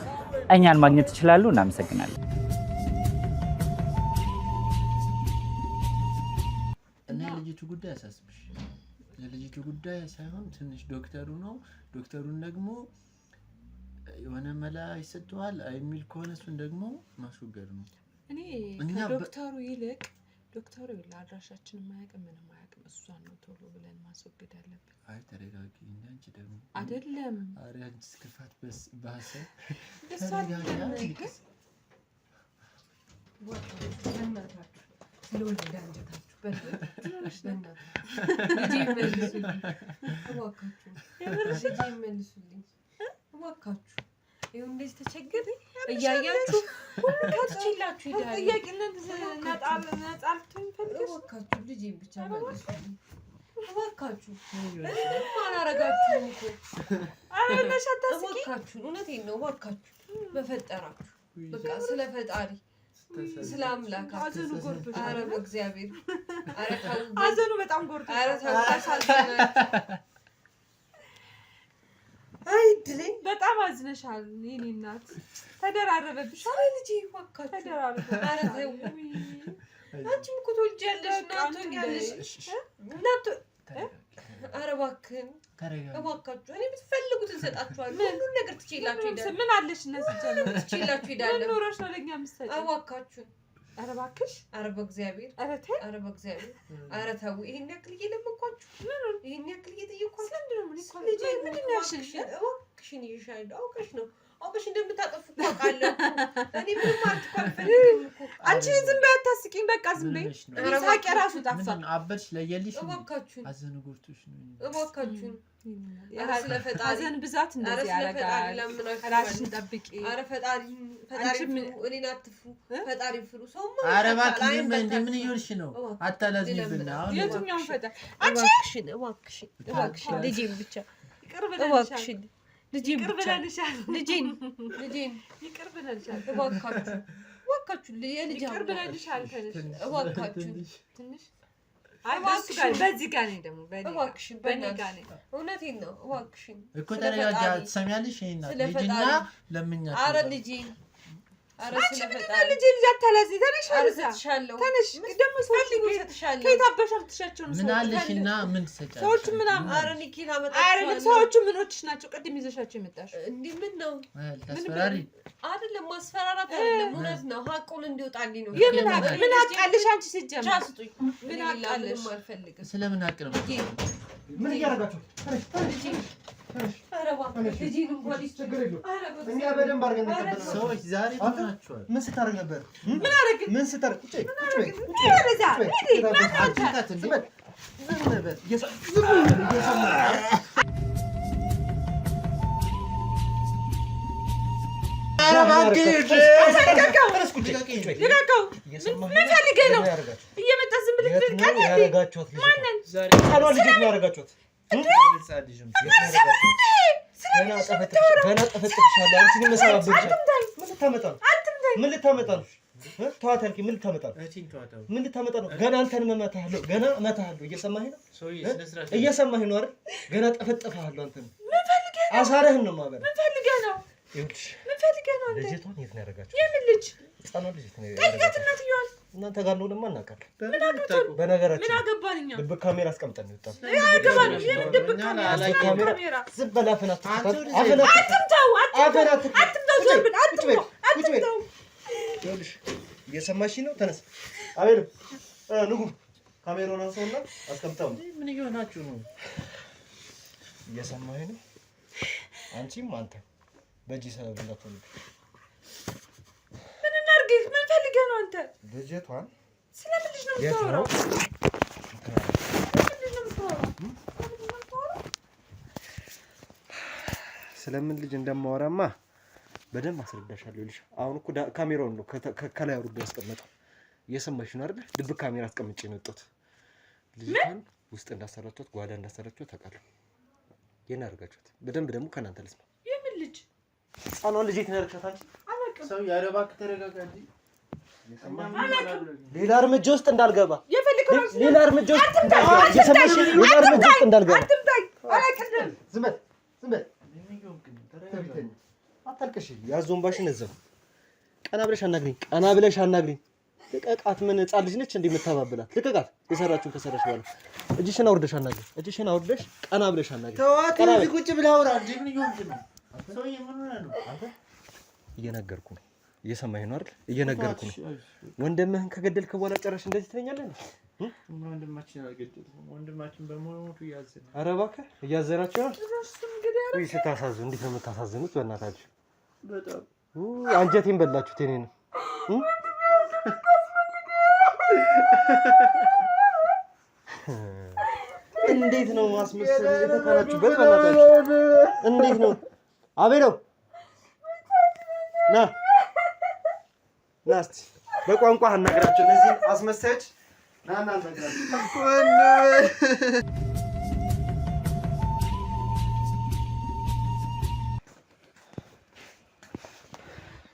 እኛን ማግኘት ይችላሉ። እናመሰግናለን። እና የልጅቱ ጉዳይ ያሳስብሽ። የልጅቱ ጉዳይ ሳይሆን ትንሽ ዶክተሩ ነው። ዶክተሩን ደግሞ የሆነ መላ ይሰጠዋል የሚል ከሆነ እሱን ደግሞ ማስወገድ ነው። እኔ ከዶክተሩ ይልቅ ዶክተሩ አድራሻችን የማያውቅም ምንም አያውቅም። እሷን ነው ቶሎ ብለን ማስወገድ ያለብን። አይ ተረጋጊ። አንቺ ደግሞ አይደለም አሬ አንቺ ክፋት ባሰ ይኸው እንደዚህ ተቸገረ እያያችሁ ሁሉ ካትችላችሁ ይላል። ጥያቄነት ነጣልተኝ ፈልገሽ እባካችሁ ልጄ ብቻ መልሱልኝ። እባካችሁ አላረጋችሁም እኮ እባካችሁ፣ እውነቴን ነው። እባካችሁ በፈጠራችሁ በቃ ስለ ፈጣሪ ስለ አምላካችሁ አዘኑ ጎርቶሽ። ኧረ በእግዚአብሔር ኧረ ተው፣ አዘኑ በጣም ጎርቶሽ። ኧረ ተው ታሳዝናለች። አይ ድሌ በጣም አዝነሻል የኔ እናት። ተደራረበብሽ ልጄ እባካችሁ ተደራረበ። ኧረ ተው፣ አንቺም እኮ ትወልጃለሽ እናቶኛለሽ እናቶ ኧረ እባክህን እባካችሁ፣ እኔ የምትፈልጉትን እሰጣችኋለሁ። ሁሉን ነገር ትችላችሁ ሄዳለሁ። ምን አለሽ እነዚህ ጀምሮ ትችላችሁ ሄዳለሁ። ምን ኖሮሽ ነው ለኛ የምትሰጪው? እባካችሁን ኧረ እባክሽ፣ ኧረ በእግዚአብሔር፣ ኧረ ተይ፣ ኧረ በእግዚአብሔር፣ ኧረ ተው። ይሄን ያክል እየለመንኳችሁ፣ ይሄን ያክል እየጠየኳችሁ ምንድን ነው? ምን ይቆይ ልጄ ምንድን ነው ያልሽኝ? እባክሽን ይሻላል። አውቀሽ እንደምታጠፉ አውቃለሁ። እኔ ምንም አልፈልግም እኮ። አንቺ ዝም በይ አታስቂኝ። በቃ ዝም በይ። ሳቂ ራሱ ጠፋ። አበድሽ ለየልሽ እባካችሁን አዘኑ ጎርቶሽ ነው። እባካችሁን ኧረ ስለ ፈጣሪ ሀዘን ብዛት እንደዚህ ያደርጋል። ራስሽን ጠብቂ። ኧረ ፈጣሪ እኔን አትፍሩ፣ ፈጣሪ ፍሩ። ሰውማ ኧረ እባክሽ እንደ ምን ይሆንሽ ነው? አታላዝኝብና አሁን የትኛውን ፈጣሪ? እባክሽን እባክሽን ልጄን ብቻ ይቅር ብለንሻል። ልጄን ይቅር ብቻ ብለንሻል። ልጄን ይቅር ብለንሻል። እባካችሁ እባካችሁ የልጅ ይቅር ብለንሻል። እባካችሁ ትንሽ አይ በዚህ ጋር ነኝ ደግሞ እባክሽን በእናትሽ እውነቴን ነው እባክሽን እኮ ተረጋጋ። ትሰሚያለሽ? ይሄና ልጅና ለምኛ ኧረ ልጄ ኧረ ስለፈጣሪ ልጅ አታላዚ ተነሽ አርሰትሻለሁ ተነሽ ደግሞ ፈልጉ ሰጥሻለሁ ከየት አበሻም ትሻቸው ነው ምን አለሽና ምን ትሰጫለሽ? ሰዎቹ ምናምን ኧረ ኒኪና መጣች ሰዎቹ ምኖችሽ ናቸው ቅድም ይዘሻቸው የመጣሽ እንዴ ምን ነው ተስፈራሪ አይደለም ማስፈራራት አይደለም እውነት ነው ሀቁን እንዲወጣልኝ ነው የምን ሀቅ ምን አቃልሽ አንቺ ሲጀምር ቻስጡኝ ምን አቃልሽ አልፈልግም ስለምን ሀቅ ነው ምን እያደረጋችሁ ኧረ እባክህ ልጄን እንኳን ችግር የለውም እኛ በደንብ አድርገን እንቀበል ሰዎች ዛሬ ተናችኋል ምን ስታደርግ ነበር ምን አደረግ ምን ስታደርግ ቁጭ በይ አትንካት እንዴ እየመጣ ዝም ብለህ ትልቃለህ ያደረጋችሁት ልጅ ማንን ቃሏ ልጅ ነው ያደረጋችሁት ገና ጠፈጥፍሻለሁ አንቺን መሰባበርሻለሁ ምን ልታመጣ ነው ተዋት አልኪ ምን ልታመጣ ነው ገና አንተን እመታሃለሁ ገና እመታሃለሁ እየሰማኸኝ ነው አይደል ገና ጠፈጥፍሃለሁ አንተን አሳረህን ነው የማበላው ምን ፈልገህ ነው ልጅቷን የት ነው ያደረጋችሁት የምን ልጅ ህፃኗን ልጅ ነው ያደረጋችሁት እናንተ ጋር ነው ለማን እናውቃለን በነገራችን ምን አገባን እኛ ድብቅ ካሜራ አስቀምጠን ነው የወጣው አገባን የምን ድብቅ ካሜራ ዝም በል አፍህን አትክፈት አትምታው ዞር ብል አትምታው ይኸውልሽ እየሰማሽኝ ነው ተነስ አቤል ንጉ ካሜራውን አንሳውና አስቀምጠው ምን እየሆናችሁ ነው እየሰማኸኝ ነው አንቺም አንተ በጂ ሰበብ እንዳትሆን ምን እናድርግ ምን ፈልገህ ነው አንተ ልጅቷን ስለምን ልጅ ነው የምታወራው ስለምን ልጅ እንደማወራማ በደንብ አስረዳሻለሁ ልጅ አሁን እኮ ካሜራውን ነው ከላይ አውርዶ ያስቀመጠው እየሰማሽ ነው አይደል ድብቅ ካሜራ አስቀምጬ ነው የወጣሁት ልጅቷን ውስጥ እንዳሰራችሁት ጓዳ እንዳሰራችሁት ታውቃለህ የና አድርጋችሁት በደንብ ደግሞ ከናንተ ልስማ የምን ልጅ ህፃኗን ልጅ የት ነው ያደረግሻት አንቺ አላውቅም ሰው ያረባክ ተረጋጋ እንዴ ሌላ እርምጃ ውስጥ እንዳልገባ የፈልከው ሌላ እርምጃ ውስጥ እንዳልገባ እየሰማሽ ሌላ እርምጃ ውስጥ እንዳልገባ አትምታኝ አላውቅም ዝም በል አታልቅሽ ያዞንባሽን እዛው ቀና ብለሽ አናግሪኝ ልቀቃት ምን ህፃን ልጅ ነች እንዴ የምታባብላት ልቀቃት የሰራችሁን ከሰራሽ በኋላ እጅሽን አውርደሽ ቀና ብለሽ አናግሪኝ ተዋት እዚህ ቁጭ ብለህ አውራ እንዴ ምን ይሆንክ ነው ሰውዬ ምን ሆነ ነው እየነገርኩ ነው እየሰማኸኝ ነው አይደል እየነገርኩ ነው ወንድምህን ከገደልክ በኋላ ጨረሽ እንደዚህ ትለኛለህ ወንድማችን በሞቱ ያዘነ ኧረ እባክህ እያዘናችሁ ነው ወይ ስታሳዝኑ እንዴት ነው የምታሳዝኑት በእናታችሁ በጣም አንጀቴን በላችሁት የኔ ነው እንዴት ነው ማስመሰል የተካናችሁበት በእናታችሁ እንዴት ነው አቤሎ ና እስቲ በቋንቋ አናግራችሁ እነዚህ አስመሳዮች ና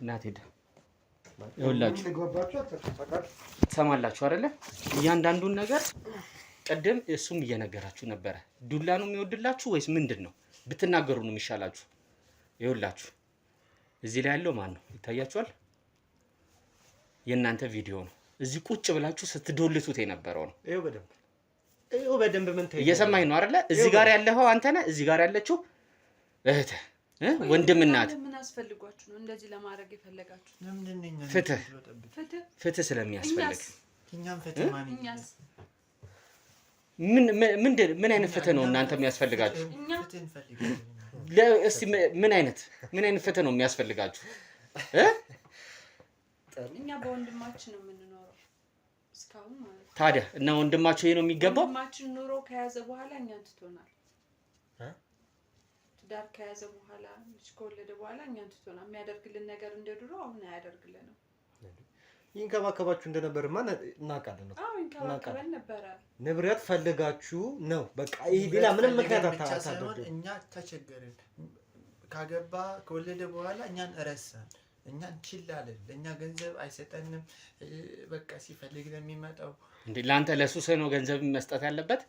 እናቴ ይኸውላችሁ ትሰማላችሁ አይደለ እያንዳንዱን ነገር ቀደም እሱም እየነገራችሁ ነበረ ዱላ ነው የሚወድላችሁ ወይስ ምንድነው ብትናገሩ ነው የሚሻላችሁ ይኸውላችሁ እዚህ ላይ ያለው ማን ነው ይታያችኋል የእናንተ ቪዲዮ ነው እዚህ ቁጭ ብላችሁ ስትዶልቱት የነበረው ነው ይኸው በደንብ ምን ታይቶ እየሰማኝ ነው አይደለ እዚህ ጋር ያለኸው አንተ ነህ እዚህ ጋር ያለችው እህት ወንድም እናት ምን አስፈልጓችሁ ነው እንደዚህ ለማድረግ የፈለጋችሁ ለምንድነኛ ፍትህ ስለሚያስፈልግ እኛም ፍትህ ማንኛስ ምን አይነት ፍትህ ነው እናንተ የሚያስፈልጋችሁ ፍትህ እንፈልጋለን እስቲ ምን አይነት ፍትህ ነው የሚያስፈልጋችሁ እኛ በወንድማችን ነው የምንኖረው እስካሁን ማለት ታዲያ እና ወንድማችሁ ይሄ ነው የሚገባው ወንድማችን ኑሮ ከያዘ በኋላ እኛን ትቶናል ትዳር ከያዘ በኋላ ልጅ ከወለደ በኋላ እኛን ትቶናል የሚያደርግልን ነገር እንደ ድሮ አሁን አያደርግልንም ይንከባከባችሁ እንደነበርማ እናውቃለን ነው አዎ ይንከባከበን ነበረ ንብረት ፈልጋችሁ ነው በቃ ይሄ ሌላ ምንም ምክንያት አታደርጉ እኛ ተቸገርን ካገባ ከወለደ በኋላ እኛን ረሳን እኛ እንችላለን። ለእኛ ገንዘብ አይሰጠንም። በቃ ሲፈልግ ነው የሚመጣው። እንዴ ለአንተ ለሱስ ነው ገንዘብ መስጠት ያለበት?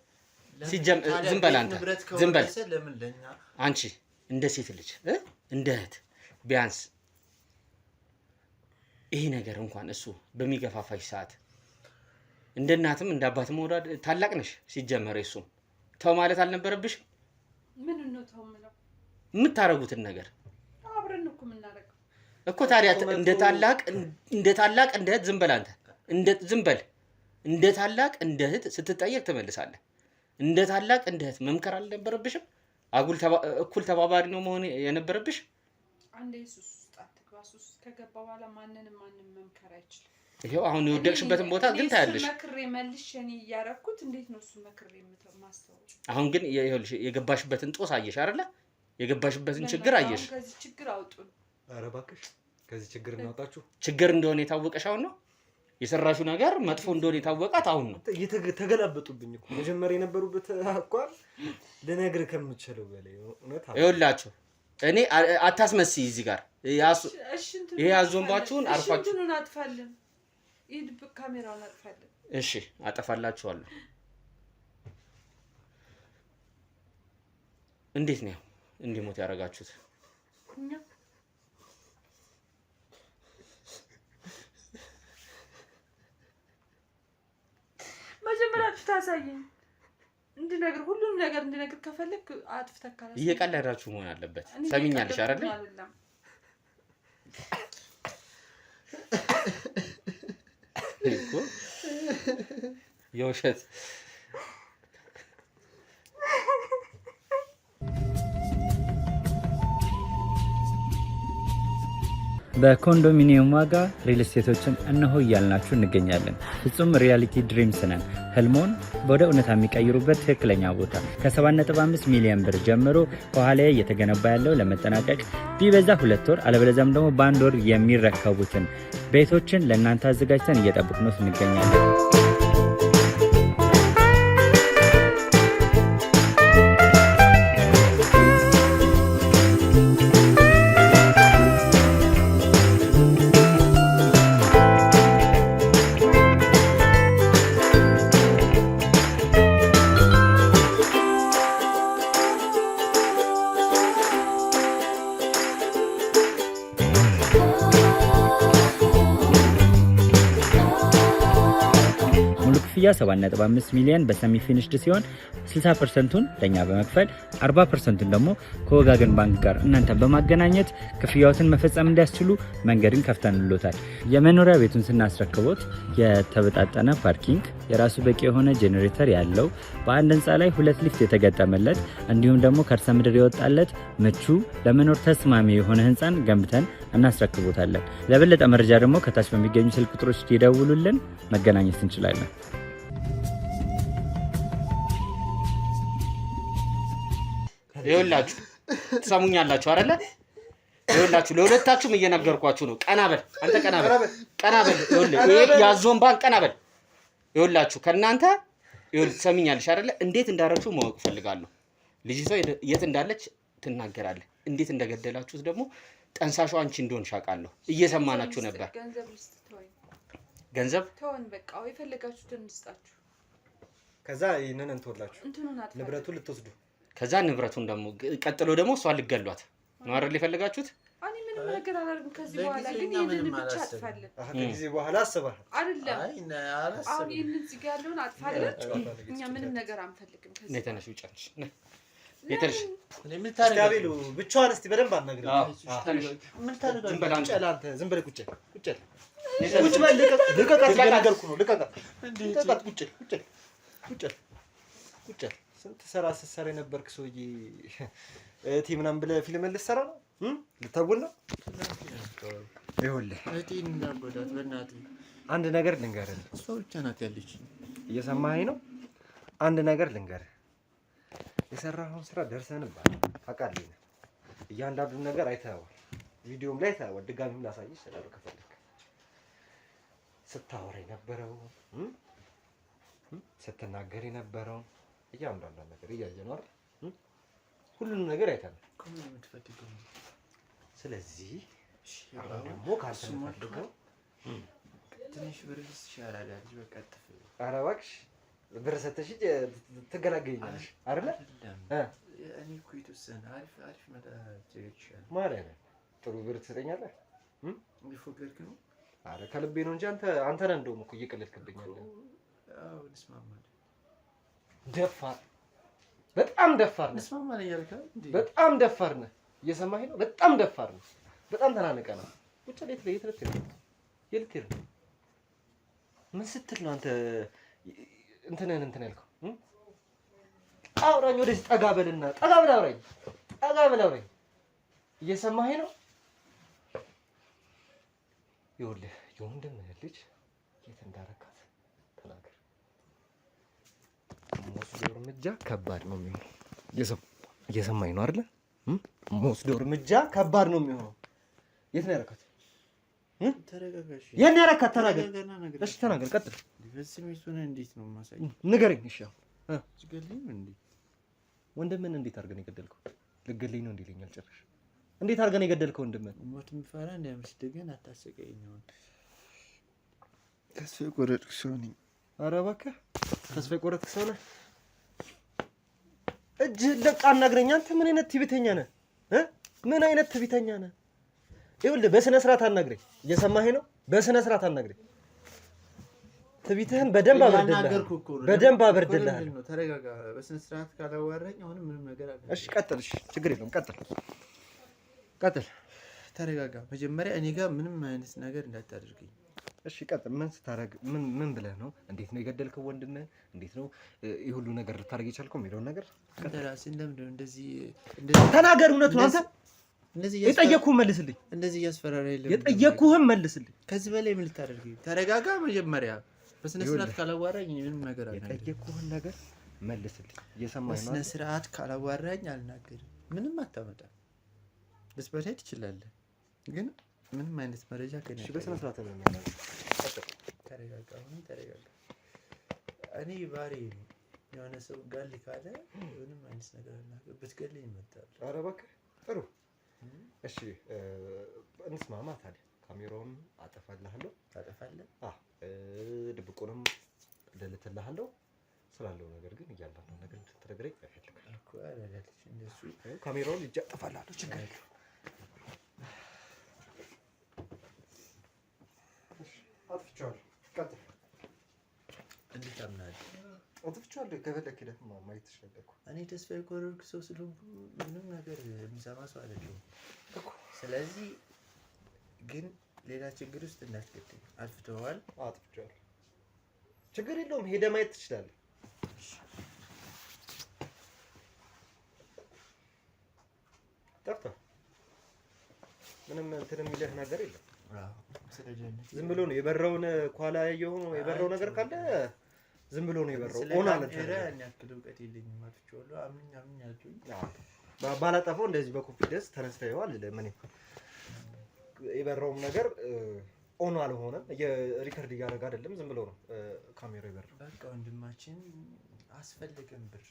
ዝም በል አንተ ዝም በል። ለምን ለኛ አንቺ እንደ ሴት ልጅ እንደ እህት ቢያንስ ይሄ ነገር እንኳን እሱ በሚገፋፋሽ ሰዓት እንደ እናትም እንደ አባትም ወራድ ታላቅ ነሽ። ሲጀመር እሱ ተው ማለት አልነበረብሽ? ምን ነው ተው ማለት የምታረጉትን ነገር አብረን እኮ የምናረጋው እኮ። ታዲያ እንደ ታላቅ እንደ እህት ዝም በል አንተ። ዝም በል እንደ ታላቅ እንደ እህት ስትጠየቅ ትመልሳለህ። እንደ ታላቅ እንደ እህት መምከር አልነበረብሽም? አጉል እኩል ተባባሪ ነው መሆን የነበረብሽ። አንዴ ሱስ አትግባ። ሱስ ከገባ በኋላ ማንንም መምከር አይችልም። ይሄው አሁን የወደቅሽበትን ቦታ ግን ታያለሽ። መክሬ መልሼ እኔ እያረኩት እንዴት ነው እሱ መክሬ ማስተዋወቅ? አሁን ግን ይኸውልሽ የገባሽበትን ጦስ አየሽ አይደለ? የገባሽበትን ችግር አየሽ። ከዚህ ችግር አውጡን። ኧረ እባክሽ ከዚህ ችግር እናውጣችሁ። ችግር እንደሆነ የታወቀሽ አሁን ነው። የሰራሽው ነገር መጥፎ እንደሆነ የታወቃት አሁን ነው። ተገላበጡብኝ እኮ መጀመሪያ የነበሩበት አቋም ልነግርህ ከምችለው በላይ እውነት። ይኸውላችሁ እኔ አታስመስይ እዚህ ጋር ይሄ ያዞንባችሁን አርፋችሁ እንትኑን አጥፋለን። ይድብቅ ካሜራውን አጥፋለን። እሺ አጠፋላችኋለሁ። እንዴት ነው እንዲሞት ያደረጋችሁት? መጀመሪያ ታሳየኝ እንድነግር ሁሉንም ነገር እንድነግር ከፈለክ አጥፍተህ ካላስ እየቀለዳችሁ መሆን አለበት። ሰሚኛለሽ አይደል? እኮ የውሸት በኮንዶሚኒየም ዋጋ ሪል ስቴቶችን እነሆ እያልናችሁ እንገኛለን። ፍጹም ሪያሊቲ ድሪምስ ነን። ህልሞን ወደ እውነታ የሚቀይሩበት ትክክለኛ ቦታ ከ7.5 ሚሊዮን ብር ጀምሮ ከኋላ እየተገነባ ያለው ለመጠናቀቅ ቢበዛ 2 ወር አለበለዚያም ደግሞ በ1 ወር የሚረከቡትን ቤቶችን ለእናንተ አዘጋጅተን እየጠበቅነው እንገኛለን። ክፍያ 7.5 ሚሊዮን በሰሚ ፊኒሽድ ሲሆን 60%ቱን ለኛ በመክፈል 40%ቱን ደግሞ ከወጋገን ባንክ ጋር እናንተ በማገናኘት ክፍያዎትን መፈጸም እንዲያስችሉ መንገድን ከፍተንሎታል። የመኖሪያ ቤቱን ስናስረክቦት የተበጣጠነ ፓርኪንግ፣ የራሱ በቂ የሆነ ጄኔሬተር ያለው በአንድ ህንፃ ላይ 2 ሊፍት የተገጠመለት እንዲሁም ደግሞ ከርሰ ምድር የወጣለት ምቹ ለመኖር ተስማሚ የሆነ ህንፃን ገንብተን እናስረክቦታለን። ለበለጠ መረጃ ደግሞ ከታች በሚገኙ ስልክ ቁጥሮች ይደውሉልን፣ መገናኘት እንችላለን። ይኸውላችሁ ትሰሙኛላችሁ አይደለ? ይኸውላችሁ ለሁለታችሁም እየነገርኳችሁ ነው። ቀና በል አንተ፣ ቀና በል፣ ቀና በል። ይኸውልህ ያዞን ባንክ ቀና በል። ይኸውላችሁ ከእናንተ ይኸውልህ ትሰሚኛለሽ አይደለ? እንዴት እንዳረችሁ ማወቅ ፈልጋለሁ። ልጅቷ የት እንዳለች ትናገራለህ። እንዴት እንደገደላችሁት ደግሞ ጠንሳሿ አንቺ እንደሆንሽ አውቃለሁ። እየሰማናችሁ ነበር። ገንዘብ ተወን፣ በቃ የፈለጋችሁትን እንስጣችሁ። ከዛ ይሄንን እንተወላችሁ ንብረቱን ልትወስዱ፣ ከዛ ንብረቱን ደግሞ ቀጥሎ ደግሞ እሷን ልገሏት ነው አይደል የፈለጋችሁት? እኔ ምንም ነገር አላደርግም ከዚህ በኋላ ግን ይሄንን ብቻ አጥፋለን። ከዚህ በኋላ አስበሃል አይደለም? አሁን ይሄንን እዚህ ጋር ያለውን አጥፋለን። እኛ ምንም ነገር አንፈልግም ከዚህ። ነይ ተነሽ፣ ውጫለሽ። ነይ ተነሽ። ምን ታረጋሉ? ብቻዋን እስቲ በደንብ አናግረው። ምን ታረጋሉ? ዝም በል አንተ፣ ዝም በል ቁጭ ቁጭ ቁጭ በል። ልቀቃት እየነገርኩ ነው። ልቀቃት፣ ልቀቃት። ቁጭ ቁጭ ቁጭ ቁጭ። ስንት ስራ ስትሰራ የነበርክ ሰውዬ እህቴ ምናምን ብለህ ፊልም ልትሰራ ነው? ልታጎል ነው? ይኸውልህ እህቴን እንዳጎዳት በእናትህ አንድ ነገር ልንገርህ። እሷ ብቻ ናት ያለች። እየሰማኸኝ ነው? አንድ ነገር ልንገርህ። የሰራኸውን ስራ ደርሰንባል፣ አውቃለሁ። እያንዳንዱን ነገር አይተኸዋል፣ ቪዲዮም ላይ አይተኸዋል። ድጋሚም ላሳይሽ እችላለሁ ከፈለክ። ስታወራ የነበረው ስትናገር የነበረው እያንዳንዷን ነገር እያየን ነው አይደል? ሁሉንም ነገር አይተናል። ስለዚህ ደግሞ ካልተፈልገው ትንሽ ብር ይሻላል እንጂ በቃ ጥፍ። ኧረ እባክሽ ብር ሰተሽ ትገላገኛለሽ አይደለ? እኔ እኮ የተወሰነ አሪፍ መጣች ይሻላል ማለት ነው። ጥሩ ብር ትሰጠኛለህ? እየፎገርክ ነው? ኧረ ከልቤ ነው እንጂ አንተ ነህ እንደውም እኮ እየቀለድክብኝ ያለህ። አዎ እንስማማለን። ደፋር፣ በጣም ደፋር ነህ። እንስማማለን እያልክ እንዴ? በጣም ደፋር ነህ። እየሰማኸኝ ነው? በጣም ደፋር ነህ። በጣም ተናንቀናል። ውጭ ላይ የት ልትሄድ ነው? ምን ስትል ነው አንተ እንትን ያልከው? አውራኝ፣ ወደዚህ ጠጋ በልና ጠጋ በል አውራኝ። እየሰማኸኝ ነው? ይኸውልህ የወንድምህ ልጅ የት እንዳረካት ተናገር። የምወስደው እርምጃ ከባድ ነው የሚሆነው። እየሰማኸኝ ነው አይደለ? የምወስደው እርምጃ ከባድ ነው የሚሆነው። የት ነው ያረካት? ተረጋጋሽ። የት ነው ያረካት? ተናገር። እሺ ተናገር፣ ቀጥል። ስሜቱን እንዴት ነው የማሳይ? ንገረኝ። እሺ ትገልኝ እንዴ? ወንድምህን እንዴት አድርገን የገደልከው? ልትገለኝ ነው እንዴ? ይለኛል ጭራሽ። እንዴት አድርገን የገደልከው ወንድምህን? ሞት የምፈራ እንዳይመስልህ አታሰቀኝ። አሁን ተስፋ የቆረጥኩ ሰው ነኝ። ኧረ እባክህ ተስፋ የቆረጥክ ሰው ነህ? እጅህን ለቃ አናግረኝ። አንተ ምን አይነት ትዕቢተኛ ነህ? ምን አይነት ትዕቢተኛ ነህ? ይኸውልህ በስነ ስርዓት አናግረኝ። እየሰማኸኝ ነው? በስነ ስርዓት አናግረኝ። ትዕቢትህን በደንብ አበርድልሃለሁ። ተረጋጋ። በስነ ስርዓት ካላዋራኝ አሁንም ምንም ነገር አለ። እሺ ቀጥል። እሺ ችግር የለውም ቀጥል። ተረጋጋ። መጀመሪያ እኔ ጋር ምንም አይነት ነገር እንዳታደርገኝ። እሺ ቀጥል። ምን ስታደርግ ምን ብለህ ነው? እንዴት ነው የገደልከው ወንድምህን? እንዴት ነው ይህ ሁሉ ነገር ልታደርግ የቻልከው የሚለውን ነገር አንተ ራስህ እንደምንድን ነው እንደዚህ ተናገር። እውነቱን አንተ የጠየኩህን መልስልኝ። እንደዚህ እያስፈራራ የለም። የጠየኩህን መልስልኝ። ከዚህ በላይ ምን ልታደርገኝ? ተረጋጋ። መጀመሪያ በስነ ስርዓት ካላዋራኝ ምንም ነገር አልናገርም። የጠየኩህን ነገር መልስልኝ። እየሰማኸኝ ነው? በስነ ስርዓት ካላዋራኝ አልናገርም። ምንም አታመጣም። ልትበላይ ትችላለህ፣ ግን ምንም አይነት መረጃ ከኔ በስነ ስርዓት ነው የሚያናግረው። ተረጋጋ። እኔ ባሪ የሆነ ሰው ጋል ካለ ምንም አይነት ነገር አልናገርም። ብትገልኝ ይመጣል። ኧረ እባክህ ጥሩ። እሺ እንስማማ ታዲያ። ካሜራውን አጠፋልሃለሁ። ታጠፋለህ? ድብቁንም እደልትልሃለሁ። ስላለው ነገር ግን እያንዳንዱ ነገር እንድትነግረኝ እፈልጋለሁ እኮ። አላላልሽ እንደሱ። ካሜራውን ልጅ አጠፋልሃለሁ። ችግር የለውም። አጥፍቼዋለሁ። ቀጥል። እንዴት አምናለህ? አጥፍቼዋለሁ። ከፈለክ ሄደህ ማየት ትችላለህ እኮ። እኔ ተስፋ የቆረጥኩ ሰው ስለሆንኩ ምንም ነገር የሚሰማ ሰው አይደለሁም እኮ። ስለዚህ ግን ሌላ ችግር ውስጥ እንዳትገደኝ። አጥፍተዋል። አጥፍቼዋለሁ። ችግር የለውም። ሄደህ ማየት ትችላለህ። ጠፍቷል። ምንም እንትን የሚልህ ነገር የለም። ዝም ብሎ ነው የበረውን። ኳላ ያየኸው ነው የበረው ነገር ካለ ዝም ብሎ ነው የበረው። ያክል እውቀት የለኝም። አጥፍቼዋለሁ። አምኛለሁኝ። ባላጠፋው እንደዚህ በኮንፊደንስ ተነስተኸዋል። ለምን የበረውም ነገር ኦን አልሆነም። የሪከርድ እያደረገ አይደለም። ዝም ብሎ ነው ካሜራው የበረው። በቃ ወንድማችን አስፈልገን ብር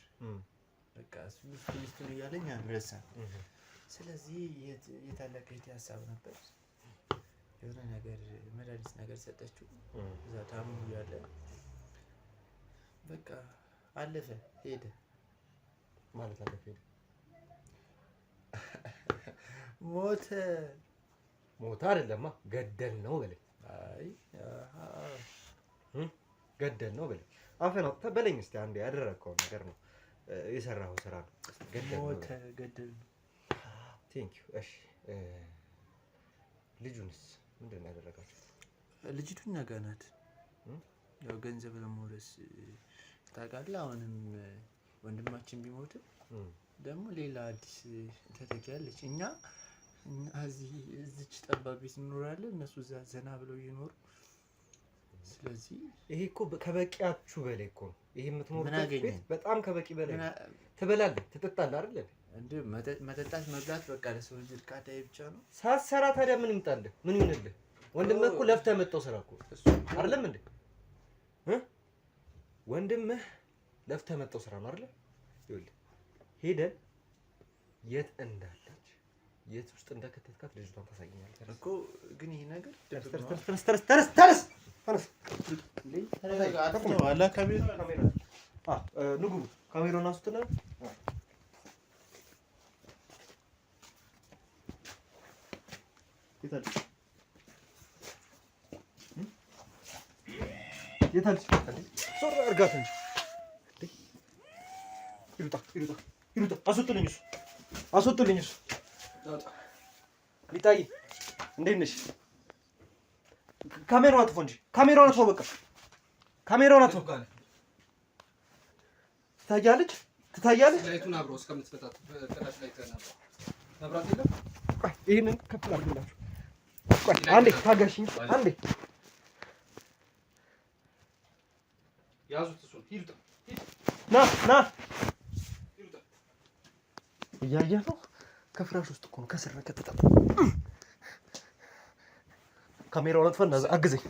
በቃ ሚስት ነው እያለኝ አንረሳም። ስለዚህ የታላቀ እህቴ ሀሳብ ነበር። የሆነ ነገር መድኃኒት ነገር ሰጠችው። እዛ ታምሙ እያለ በቃ አለፈ፣ ሄደ ማለት አለፈ። ሞተ አይደለማ፣ ገደል ነው በለኝ። አይ ገደል ነው በለኝ። አፈን አውጥተህ በለኝ እስኪ አንዴ። ያደረግከው ነገር ነው የሰራኸው ስራ ነው። ገደል ነው። ቴንክ ዩ። እሺ ልጁንስ ምንድን ነው ያደረጋችሁት? ልጅቱ እኛ ጋር ናት። ያው ገንዘብ ለመውረስ ታውቃለህ። አሁንም ወንድማችን ቢሞትም ደግሞ ሌላ አዲስ ተተኪ አለች። እኛ እዚች ጠባብ ቤት እንኖራለን፣ እነሱ እዛ ዘና ብለው እየኖሩ። ስለዚህ ይሄ እኮ ከበቂያችሁ በላይ እኮ ነው። ይሄ የምትኖርበት ቤት በጣም ከበቂ በላይ። ትበላለህ፣ ትጠጣለህ አይደል? እንደ መጠጣት መብላት በቃ ለሰው ልጅ እርካታ ብቻ ነው። ሳትሰራ ታዲያ ምን ይምጣልህ? ምን ይሁንልህ? ወንድምህ እኮ ለፍተህ መጣው ስራ እኮ አይደለም እንዴ? ወንድምህ ለፍተህ መጣው ስራ ነው አይደል? ይኸውልህ ሄደን የት እንዳለች የት ውስጥ እንደከተትካት ልጅቷን ታሳየኛለህ እኮ። ግን ይሄ ነገር ንጉሩ ካሜራውን አስወጥና የታለች ሶር አርጋት እንጂ ይሩጣ አስወጡልኝ እሱ ሊጣይ እንዴት ነሽ? ካሜራውን አጥፎ እንጂ ካሜራውን አጥፎ በቃ ካሜራውን አጥፎ ትታያለች ላይቱን አብሮ እስከምትፈታት ከታች ላይ ተናባ መብራት የለም። ቆይ ይሄንን ከፍ አድርግላችሁ። ቆይ አንዴ ታጋሽኝ አንዴ ያዙት እሱን ሂድ ና እያየህ ነው። ከፍራሽ ውስጥ እኮ ነው ከስር ከተጣጣ ካሜራውን አጥፋና አግዘኝ።